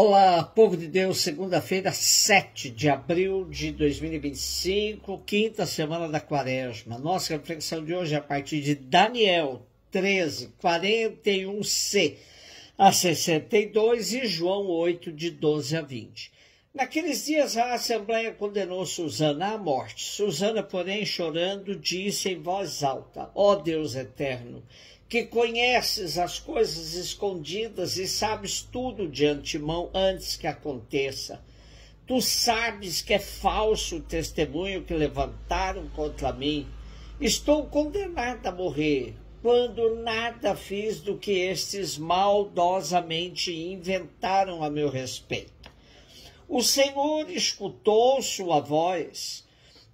Olá, povo de Deus, segunda-feira, 7 de abril de 2025, quinta semana da quaresma. Nossa reflexão de hoje é a partir de Daniel 13, 41c a 62 e João 8, de 12 a 20. Naqueles dias a Assembleia condenou Susana à morte. Susana, porém, chorando, disse em voz alta: Ó Deus eterno, que conheces as coisas escondidas e sabes tudo de antemão antes que aconteça. Tu sabes que é falso o testemunho que levantaram contra mim. Estou condenada a morrer, quando nada fiz do que estes maldosamente inventaram a meu respeito. O Senhor escutou sua voz.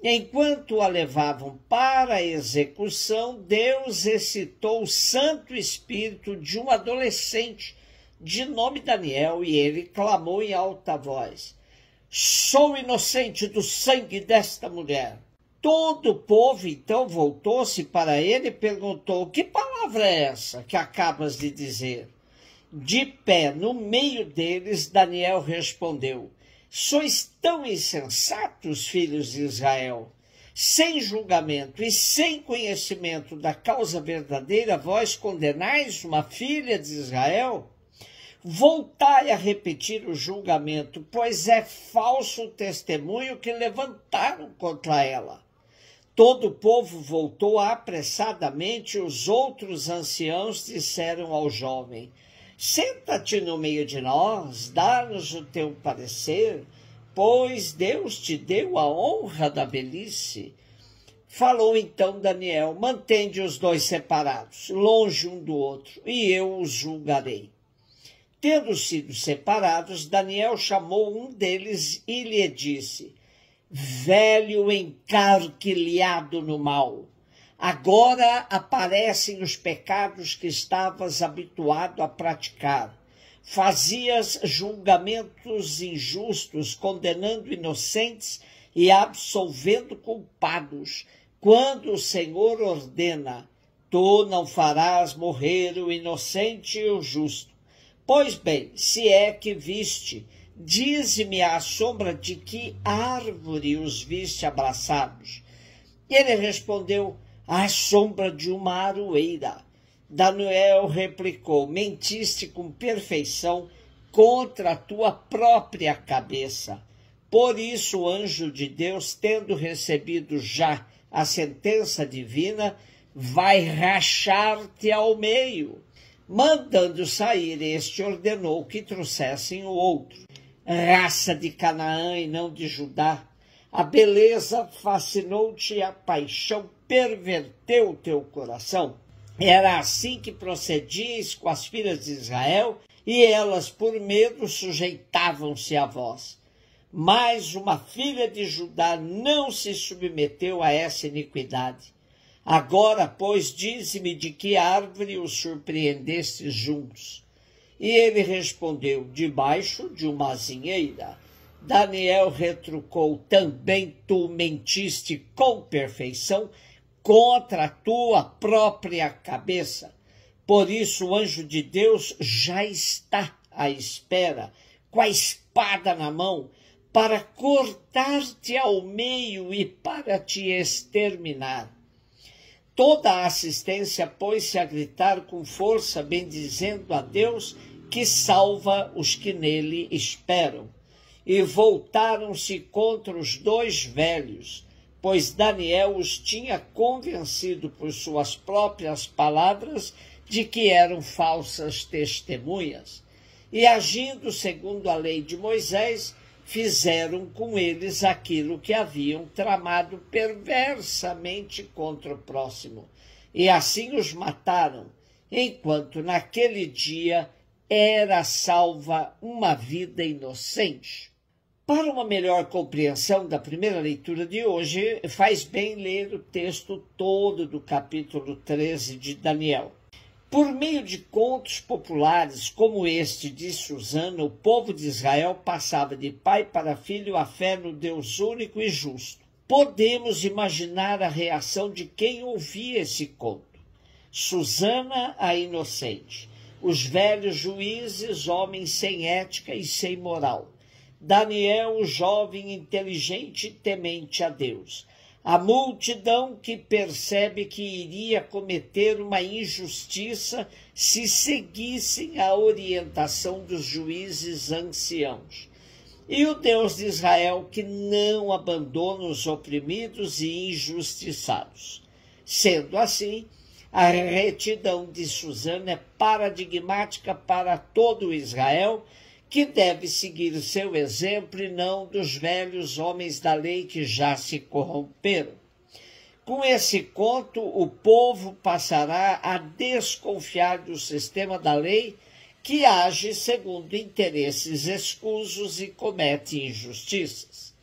Enquanto a levavam para a execução, Deus excitou o Santo Espírito de um adolescente de nome Daniel, e ele clamou em alta voz: Sou inocente do sangue desta mulher. Todo o povo então voltou-se para ele e perguntou: Que palavra é essa que acabas de dizer? De pé no meio deles, Daniel respondeu: Sois tão insensatos, filhos de Israel, sem julgamento e sem conhecimento da causa verdadeira, vós condenais uma filha de Israel? Voltai a repetir o julgamento, pois é falso o testemunho que levantaram contra ela. Todo o povo voltou apressadamente, e os outros anciãos disseram ao jovem: Senta-te no meio de nós, dá-nos o teu parecer, pois Deus te deu a honra da velhice. Falou então Daniel: Mantende os dois separados, longe um do outro, e eu os julgarei. Tendo sido separados, Daniel chamou um deles e lhe disse: Velho encarquilhado no mal, agora aparecem os pecados que estavas habituado a praticar. Fazias julgamentos injustos, condenando inocentes e absolvendo culpados. Quando o Senhor ordena, tu não farás morrer o inocente e o justo. Pois bem, se é que viste, dize-me à sombra de que árvore os viste abraçados. Ele respondeu: à sombra de uma aroeira. Daniel replicou: Mentiste com perfeição contra a tua própria cabeça. Por isso o anjo de Deus, tendo recebido já a sentença divina, vai rachar-te ao meio. Mandando sair, este ordenou que trouxessem o outro. Raça de Canaã e não de Judá, a beleza fascinou-te e a paixão perverteu o teu coração. Era assim que procedíeis com as filhas de Israel, e elas, por medo, sujeitavam-se a vós. Mas uma filha de Judá não se submeteu a essa iniquidade. Agora, pois, dize-me de que árvore os surpreendestes juntos. E ele respondeu: debaixo de uma azinheira. Daniel retrucou: também tu mentiste com perfeição contra a tua própria cabeça. Por isso o anjo de Deus já está à espera, com a espada na mão, para cortar-te ao meio e para te exterminar. Toda a assistência pôs-se a gritar com força, bendizendo a Deus que salva os que nele esperam. E voltaram-se contra os dois velhos, pois Daniel os tinha convencido por suas próprias palavras de que eram falsas testemunhas. E agindo segundo a lei de Moisés, fizeram com eles aquilo que haviam tramado perversamente contra o próximo. E assim os mataram, enquanto naquele dia era salva uma vida inocente. Para uma melhor compreensão da primeira leitura de hoje, faz bem ler o texto todo do capítulo 13 de Daniel. Por meio de contos populares como este de Susana, o povo de Israel passava de pai para filho a fé no Deus único e justo. Podemos imaginar a reação de quem ouvia esse conto. Susana, a inocente, os velhos juízes, homens sem ética e sem moral. Daniel, o jovem inteligente e temente a Deus. A multidão que percebe que iria cometer uma injustiça se seguissem a orientação dos juízes anciãos. E o Deus de Israel, que não abandona os oprimidos e injustiçados. Sendo assim, a retidão de Susana é paradigmática para todo Israel, que deve seguir seu exemplo e não dos velhos homens da lei que já se corromperam. Com esse conto, o povo passará a desconfiar do sistema da lei, que age segundo interesses escusos e comete injustiças.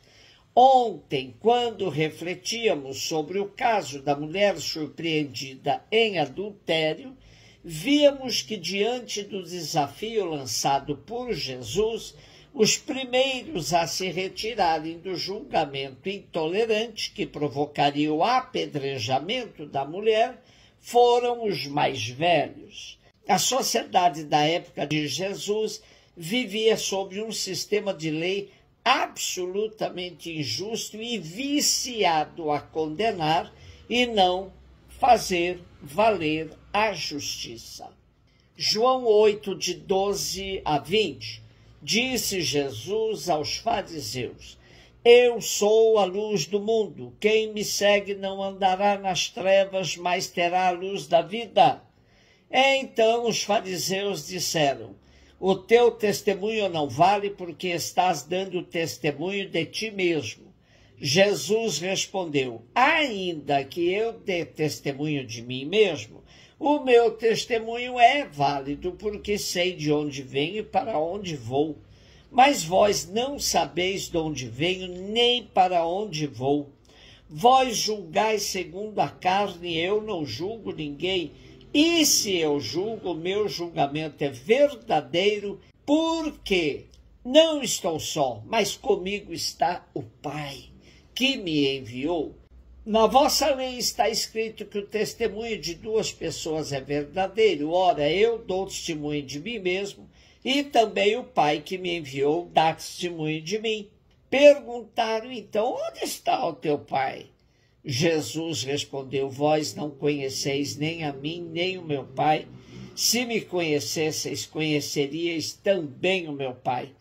Ontem, quando refletíamos sobre o caso da mulher surpreendida em adultério, víamos que, diante do desafio lançado por Jesus, os primeiros a se retirarem do julgamento intolerante que provocaria o apedrejamento da mulher foram os mais velhos. A sociedade da época de Jesus vivia sob um sistema de lei absolutamente injusto e viciado a condenar e não fazer valer a justiça. João 8, de 12 a 20, disse Jesus aos fariseus: Eu sou a luz do mundo, quem me segue não andará nas trevas, mas terá a luz da vida. Então os fariseus disseram: O teu testemunho não vale, porque estás dando testemunho de ti mesmo. Jesus respondeu: Ainda que eu dê testemunho de mim mesmo, o meu testemunho é válido, porque sei de onde venho e para onde vou. Mas vós não sabeis de onde venho, nem para onde vou. Vós julgais segundo a carne, eu não julgo ninguém. E se eu julgo, meu julgamento é verdadeiro, porque não estou só, mas comigo está o Pai, que me enviou. Na vossa lei está escrito que o testemunho de duas pessoas é verdadeiro. Ora, eu dou testemunho de mim mesmo, e também o Pai que me enviou dá testemunho de mim. Perguntaram então: onde está o teu Pai? Jesus respondeu: Vós não conheceis nem a mim, nem o meu Pai. Se me conhecesseis, conheceríeis também o meu Pai.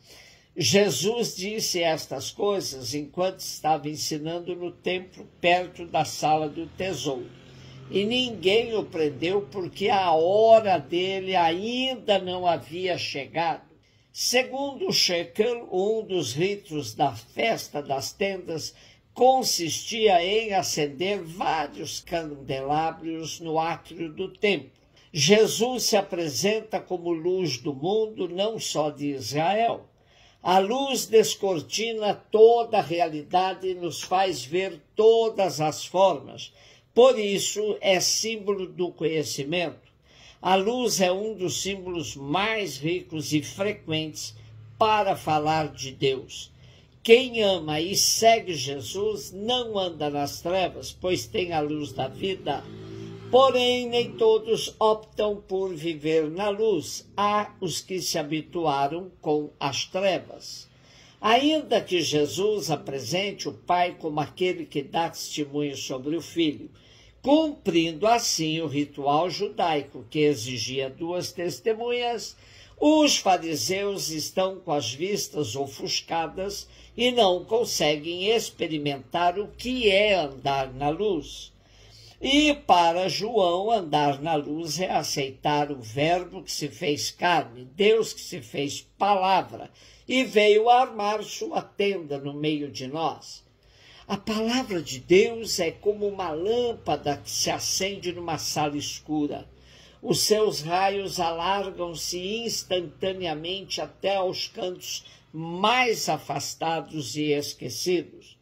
Jesus disse estas coisas enquanto estava ensinando no templo, perto da sala do tesouro. E ninguém o prendeu, porque a hora dele ainda não havia chegado. Segundo o shekel, um dos ritos da festa das tendas consistia em acender vários candelabros no átrio do templo. Jesus se apresenta como luz do mundo, não só de Israel. A luz descortina toda a realidade e nos faz ver todas as formas. Por isso, é símbolo do conhecimento. A luz é um dos símbolos mais ricos e frequentes para falar de Deus. Quem ama e segue Jesus não anda nas trevas, pois tem a luz da vida. Porém, nem todos optam por viver na luz. Há os que se habituaram com as trevas. Ainda que Jesus apresente o Pai como aquele que dá testemunho sobre o Filho, cumprindo assim o ritual judaico que exigia duas testemunhas, os fariseus estão com as vistas ofuscadas e não conseguem experimentar o que é andar na luz. E para João, andar na luz é aceitar o Verbo que se fez carne, Deus que se fez palavra, e veio armar sua tenda no meio de nós. A palavra de Deus é como uma lâmpada que se acende numa sala escura. Os seus raios alargam-se instantaneamente até aos cantos mais afastados e esquecidos.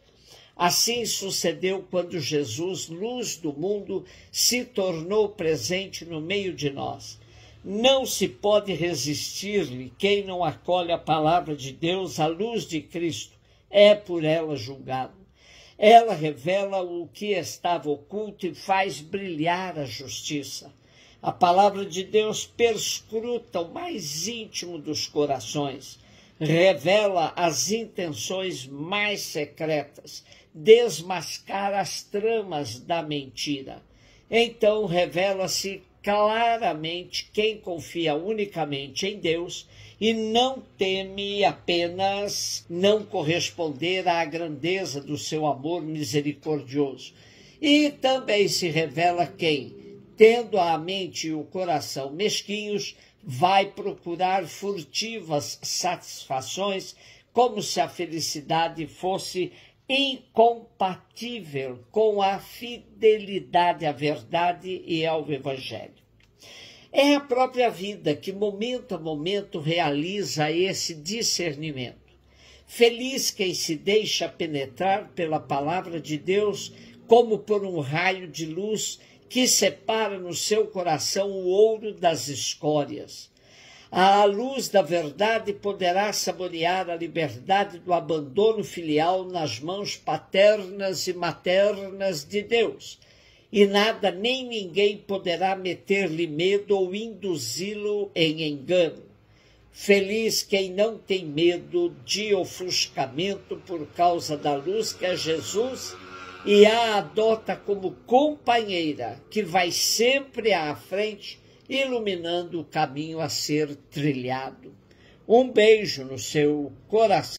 Assim sucedeu quando Jesus, luz do mundo, se tornou presente no meio de nós. Não se pode resistir-lhe quem não acolhe a palavra de Deus, a luz de Cristo, é por ela julgado. Ela revela o que estava oculto e faz brilhar a justiça. A palavra de Deus perscruta o mais íntimo dos corações, revela as intenções mais secretas, desmascara as tramas da mentira. Então revela-se claramente quem confia unicamente em Deus e não teme apenas não corresponder à grandeza do seu amor misericordioso. E também se revela quem, tendo a mente e o coração mesquinhos, vai procurar furtivas satisfações, como se a felicidade fosse incompatível com a fidelidade à verdade e ao Evangelho. É a própria vida que, momento a momento, realiza esse discernimento. Feliz quem se deixa penetrar pela palavra de Deus, como por um raio de luz que separa no seu coração o ouro das escórias. À luz da verdade poderá saborear a liberdade do abandono filial nas mãos paternas e maternas de Deus, e nada nem ninguém poderá meter-lhe medo ou induzi-lo em engano. Feliz quem não tem medo de ofuscamento por causa da luz que é Jesus e a adota como companheira, que vai sempre à frente, iluminando o caminho a ser trilhado. Um beijo no seu coração.